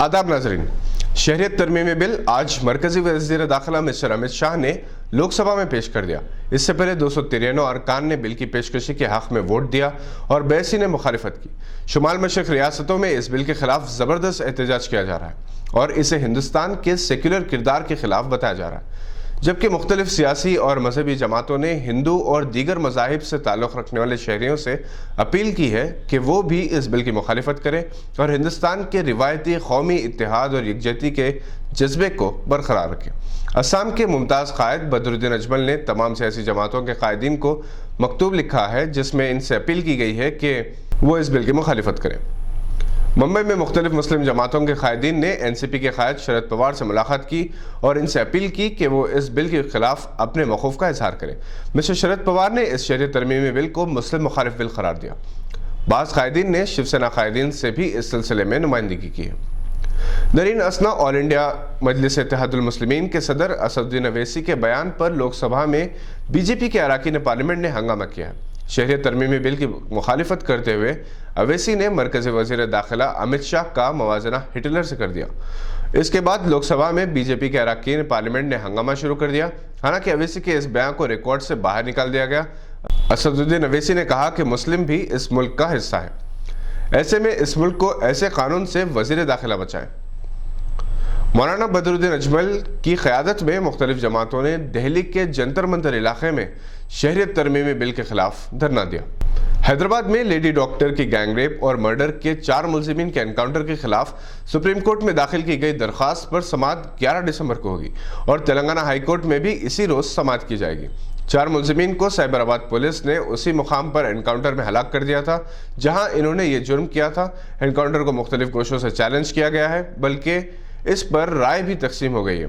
आदाब नाजरीन, शहरियत तरमीमी बिल आज मरकजी वज़ीर दाखिला मिस्टर अमित शाह ने लोकसभा में पेश कर दिया। इससे पहले 293 अरकान ने बिल की पेशकशी के हक में वोट दिया और 82 ने मुखालिफत की। शुमाल मशरक़ रियासतों में इस बिल के खिलाफ ज़बरदस्त एहतजाज किया जा रहा है और इसे हिंदुस्तान के सेक्युलर किरदार के खिलाफ बताया जा रहा है, जबकि मुख्तलिफ सियासी और मजहबी जमातों ने हिंदू और दीगर मज़ाहिब से ताल्लुक़ रखने वाले शहरियों से अपील की है कि वो भी इस बिल की मुखालिफत करें और हिंदुस्तान के रिवायती कौमी इत्तेहाद और यकजहती के जज्बे को बरकरार रखें। असम के मुमताज़ कायद बदरुद्दीन अजमल ने तमाम सियासी जमातों के कायदीन को मकतूब लिखा है, जिसमें इनसे अपील की गई है कि वो इस बिल की मुखालिफत करें। मुंबई में मुख्तलिफ मुस्लिम जमातों के कायदीन ने एनसीपी के कायद शरद पवार से मुलाकात की और इनसे अपील की कि वो इस बिल के खिलाफ अपने मौक़िफ़ का इजहार करें। मिस्टर शरद पवार ने इस शहरी तरमीमी बिल को मुस्लिम मुखालिफ बिल करार दिया। बाज़ कायदीन ने शिवसेना कायदीन से भी इस सिलसिले में नुमाइंदगी की है। नरीन असना ऑल इंडिया मजलिस इत्तेहादुल मुस्लिमीन के सदर असदुद्दीन अवैसी के बयान पर लोकसभा में बीजेपी के अरकान पार्लियामेंट ने हंगामा किया है। शहरियत तरमीमी बिल की मुखालिफत करते हुए अवैसी ने मरकज़ी वज़ीर दाखिला अमित शाह का मवाजना हिटलर से कर दिया। इसके बाद लोकसभा में बीजेपी के अरकान पार्लियामेंट ने हंगामा शुरू कर दिया। हालांकि अवैसी के इस बयान को रिकॉर्ड से बाहर निकाल दिया गया। असदुद्दीन अवैसी ने कहा कि मुस्लिम भी इस मुल्क का हिस्सा है, ऐसे में इस मुल्क को ऐसे कानून से वज़ीर दाखिला बचाएं। मौलाना बदरुद्दीन अजमल की क़यादत में मुख्तलिफ जमातों ने दिल्ली के जंतर मंतर इलाके में शहरियत तरमीमी बिल के खिलाफ धरना दिया। हैदराबाद में लेडी डॉक्टर की गैंगरेप और मर्डर के 4 मुलजिमीन के एनकाउंटर के खिलाफ सुप्रीम कोर्ट में दाखिल की गई दरख्वास्त पर समाअत 11 दिसंबर को होगी और तेलंगाना हाई कोर्ट में भी इसी रोज समाअत की जाएगी। 4 मुलजिमीन को साइबराबाद पुलिस ने उसी मुकाम पर एनकाउंटर में हलाक कर दिया था जहां इन्होंने ये जुर्म किया था। एनकाउंटर को मुख्तलिफ गोशों से चैलेंज किया गया है, बल्कि इस पर राय भी तकसीम हो गई है।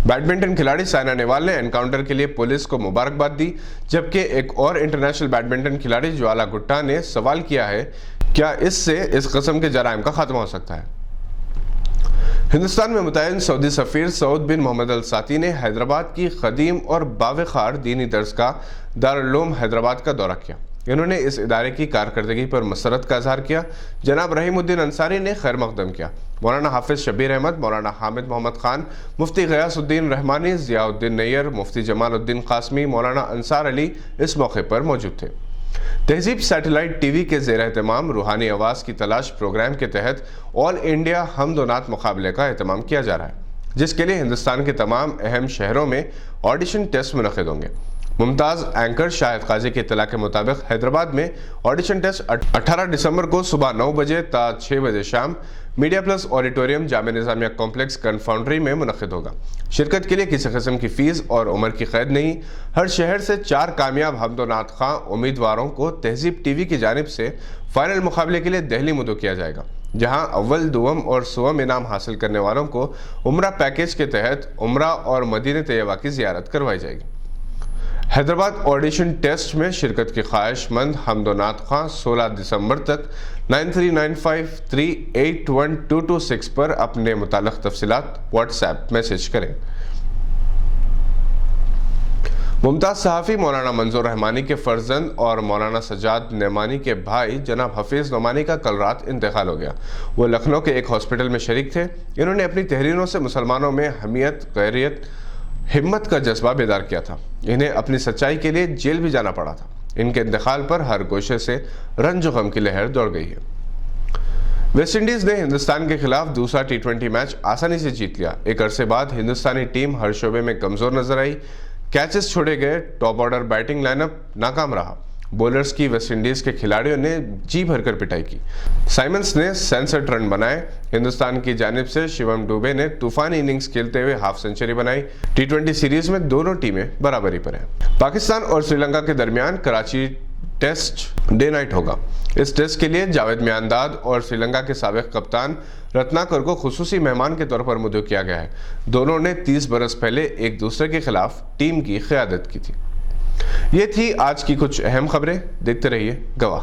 बैडमिंटन खिलाड़ी साइना नेहवाल ने एनकाउंटर के लिए पुलिस को मुबारकबाद दी, जबकि एक और इंटरनेशनल बैडमिंटन खिलाड़ी ज्वाला गुट्टा ने सवाल किया है क्या इससे इस किस्म के जराइम का खात्मा हो सकता है। हिंदुस्तान में मुतयन सऊदी सफ़ीर सऊद बिन मोहम्मद अल साती ने हैदराबाद की कदीम और बावखार दीनी दर्सगाह दारुल उलूम हैदराबाद का दौरा किया। इन्होंने इस इदारे की कारकर्दगी पर मसरत का इजहार किया। जनाब रहीमुद्दीन अंसारी ने खैर मकदम किया। मौलाना हाफिज शबीर अहमद, मौलाना हामिद मोहम्मद खान, मुफ्ती गयासुद्दीन रहमानी, ज़ियाउद्दीन नैयर, मुफ्ती जमालुद्दीन कासमी, मौलाना अंसार अली इस मौके पर मौजूद थे। तहजीब सैटेलाइट टीवी के ज़ेर एहतमाम रूहानी आवाज़ की तलाश प्रोग्राम के तहत ऑल इंडिया हमद व नात मुकाबले का एहतमाम किया जा रहा है, जिसके लिए हिंदुस्तान के तमाम अहम शहरों में ऑडिशन टेस्ट मुनक़िद होंगे। मुमताज़ एंकर शाहिद काजी की इत्तला के मुताबिक हैदराबाद में ऑडिशन टेस्ट 18 दिसंबर को सुबह 9 बजे ता 6 बजे शाम media plus auditorium Jamia Nizamia complex कन्फाउंड्री में मुनक़िद होगा। शिरकत के लिए किसी किस्म की फ़ीस और उम्र की क़ैद नहीं। हर शहर से 4 कामयाब हमद व नात ख़्वां उम्मीदवारों को तहजीब टीवी की जानिब से फ़ाइनल मुकाबले के लिए दिल्ली मुद्दू किया जाएगा, जहां अव्वल, दुवम और सुवम इनाम हासिल करने वालों को उम्रा पैकेज के तहत उम्रा और मदीने तैयबा की ज़ियारत करवाई जाएगी। हैदराबाद ऑडिशन टेस्ट में शिरकत की ख्वाहिशमंद हमद व नात ख़्वां 16 दिसंबर तक 9395381226 पर अपने मुताल्लिक़ तफसीलात व्हाट्सएप मैसेज करें। मुमताज़ सहाफ़ी मौलाना मंजूर रहमानी के फर्जंद और मौलाना सजाद नेमानी के भाई जनाब हफीज़ नोमानी का कल रात इंतकाल हो गया। वो लखनऊ के एक हॉस्पिटल में शरीक थे। इन्होंने अपनी तहरीरों से मुसलमानों में हमीयत, गैरियत, हिम्मत का जज्बा बेदार किया था। इन्हें अपनी सच्चाई के लिए जेल भी जाना पड़ा था। इनके इंतकाल पर हर गोशे से रंज व गम की लहर दौड़ गई है। वेस्ट इंडीज़ ने हिंदुस्तान के खिलाफ दूसरा T20 मैच आसानी से जीत लिया। एक अरसे बाद हिंदुस्तानी टीम हर शोबे में कमज़ोर नजर आई। कैचेस छोड़े गए, टॉप ऑर्डर बैटिंग लाइनअप नाकाम रहा। बॉलर्स की वेस्ट इंडीज़ के खिलाड़ियों ने जी भरकर पिटाई की। साइमंस ने 67 रन बनाए। हिंदुस्तान की जानिब से शिवम डुबे ने तूफानी इनिंग्स खेलते हुए हाफ सेंचुरी बनाई। T20 सीरीज में दोनों टीमें बराबरी पर हैं। पाकिस्तान और श्रीलंका के दरमियान कराची टेस्ट डे नाइट होगा। इस टेस्ट के लिए जावेद मियांदाद और श्रीलंका के साबिक कप्तान रत्नाकर को खुसूसी मेहमान के तौर पर मुद्दू किया गया है। दोनों ने 30 बरस पहले एक दूसरे के खिलाफ टीम की क़यादत की थी। ये थी आज की कुछ अहम खबरें। देखते रहिए गवाह।